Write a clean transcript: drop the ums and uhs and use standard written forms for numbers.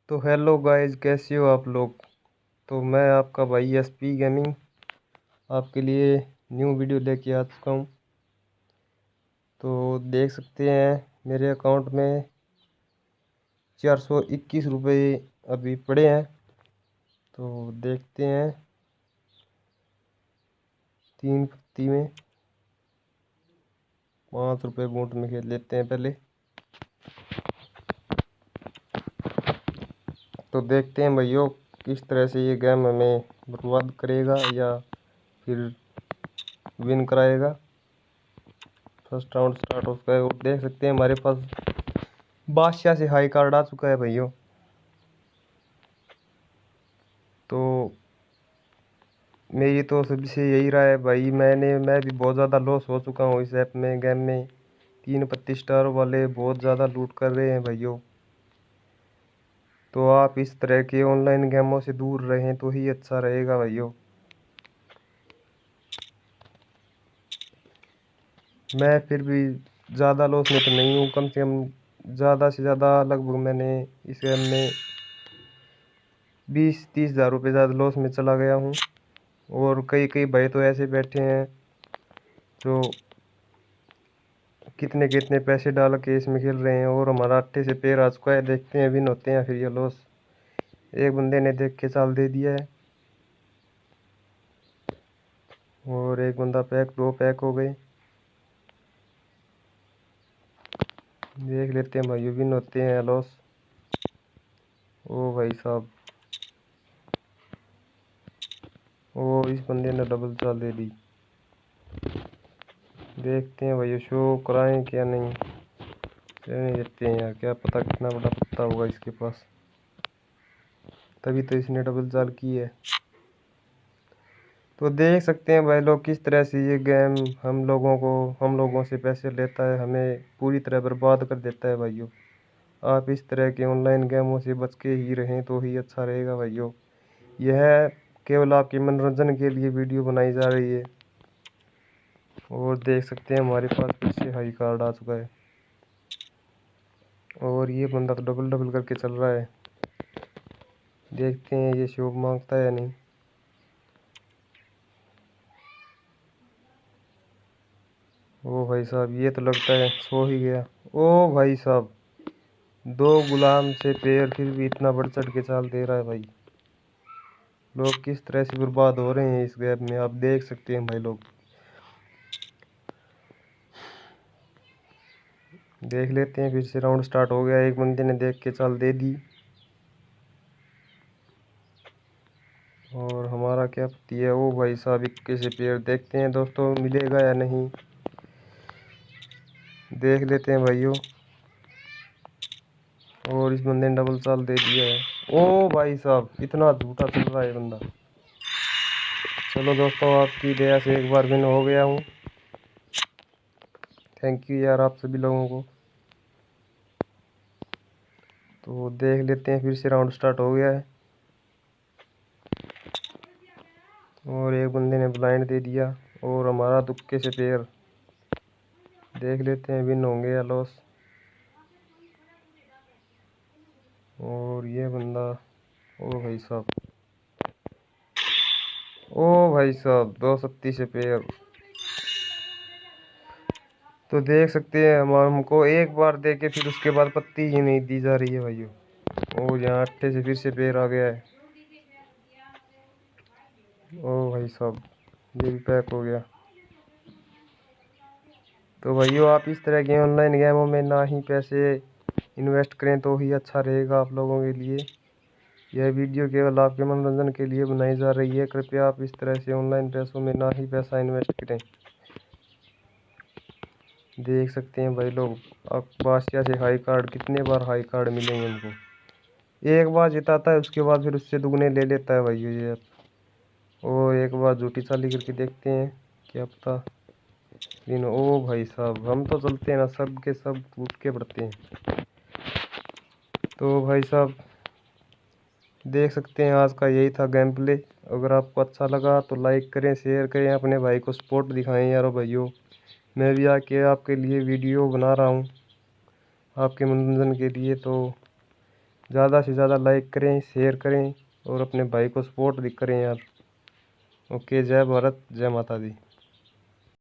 तो hello guys, कैसे हो आप लोग। तो मैं आपका भाई एसपी गेमिंग आपके लिए न्यू वीडियो लेके आ चुका हूँ। तो देख सकते हैं मेरे अकाउंट में 421 रुपये अभी पड़े हैं। तो देखते हैं 3 पत्ती में 5 रुपये बूट में खेल लेते हैं पहले। तो देखते हैं भाइयों किस तरह से ये गेम हमें बर्बाद करेगा या फिर विन कराएगा। फर्स्ट राउंड स्टार्ट हो चुका है और देख सकते हैं हमारे पास बादशाह से हाई कार्ड आ चुका है भाइयों। तो मेरी तो सबसे यही राय है भाई, मैं भी बहुत ज़्यादा लॉस हो चुका हूँ इस ऐप में, गेम में। 3 पत्ती स्टार वाले बहुत ज़्यादा लूट कर रहे हैं भाइयों। तो आप इस तरह के ऑनलाइन गेमों से दूर रहें तो ही अच्छा रहेगा भाइयों। मैं फिर भी ज़्यादा लॉस में तो नहीं हूँ, कम से कम ज़्यादा से ज़्यादा लगभग मैंने इस गेम में 20-30 हज़ार रुपये ज़्यादा लॉस में चला गया हूँ। और कई कई भाई तो ऐसे बैठे हैं जो कितने कितने पैसे डाल के इसमें खेल रहे हैं और हमारा अट्ठे से पैर आ चुका है। देखते हैं विन होते हैं फिर ये लॉस। एक बंदे ने देख के चाल दे दिया है और एक बंदा पैक, 2 पैक हो गए। देख लेते हैं भाई विन होते हैं या लॉस। ओ भाई साहब, ओ इस बंदे ने डबल चाल दे दी। देखते हैं भाई शो कराएं क्या नहीं, रहने देते हैं यार, क्या पता कितना बड़ा पत्ता होगा इसके पास, तभी तो इसने डबल चाल की है। तो देख सकते हैं भाई लोग किस तरह से ये गेम हम लोगों से पैसे लेता है, हमें पूरी तरह बर्बाद कर देता है भाइयों। आप इस तरह के ऑनलाइन गेमों से बच के ही रहें तो ही अच्छा रहेगा भाइयों। यह केवल आपके मनोरंजन के लिए वीडियो बनाई जा रही है। और देख सकते हैं हमारे पास फिर से हाई कार्ड आ चुका है और ये बंदा तो डबल डबल करके चल रहा है। देखते हैं ये शो मांगता है या नहीं। ओ भाई साहब, ये तो लगता है सो ही गया। ओ भाई साहब, 2 गुलाम से पैर फिर भी इतना बढ़ चढ़ के चाल दे रहा है भाई। लोग किस तरह से बर्बाद हो रहे हैं इस गैप में, आप देख सकते हैं भाई लोग। देख लेते हैं फिर से राउंड स्टार्ट हो गया। एक बंदे ने देख के चाल दे दी और हमारा क्या पति है। ओ भाई साहब, 21 से पैर, देखते हैं दोस्तों मिलेगा या नहीं, देख लेते हैं भाइयों। और इस बंदे ने डबल चाल दे दिया है। ओ भाई साहब, इतना झूठा चल रहा है बंदा। चलो दोस्तों, आपकी दया से एक बार विन हो गया हूँ। थैंक यू यार आप सभी लोगों को। तो देख लेते हैं फिर से राउंड स्टार्ट हो गया है और एक बंदे ने ब्लाइंड दे दिया और हमारा तुक्के से पैर। देख लेते हैं विन होंगे या लॉस। और ये बंदा, ओ भाई साहब, ओ भाई साहब, 2 सत्ती से पैर। तो देख सकते हैं हम हमको एक बार दे के फिर उसके बाद पत्ती ही नहीं दी जा रही है भाइयों। ओ यहाँ अट्ठे से फिर से पैर आ गया है। ओ भाई साहब, ये भी पैक हो गया। तो भाइयों आप इस तरह के ऑनलाइन गेमों में ना ही पैसे इन्वेस्ट करें तो ही अच्छा रहेगा आप लोगों के लिए। यह वीडियो केवल आपके मनोरंजन के लिए बनाई जा रही है। कृपया आप इस तरह से ऑनलाइन पैसों में ना ही पैसा इन्वेस्ट करें। देख सकते हैं भाई लोग, आप बादशाह से हाई कार्ड, कितने बार हाई कार्ड मिलेंगे हमको। एक बार जिताता है उसके बाद फिर उससे दुगने ले लेता है भाई ये। और एक बार झूठी चाली करके देखते हैं, क्या पता विन। ओ भाई साहब, हम तो चलते हैं ना, सब के सब टूट के पड़ते हैं। तो भाई साहब देख सकते हैं आज का यही था गेम प्ले। अगर आपको अच्छा लगा तो लाइक करें, शेयर करें, अपने भाई को सपोर्ट दिखाएं यारो भाइयों। मैं भी आके आपके लिए वीडियो बना रहा हूँ आपके मनोरंजन के लिए। तो ज़्यादा से ज़्यादा लाइक करें, शेयर करें और अपने भाई को सपोर्ट भी करें यार। ओके, जय भारत, जय माता दी।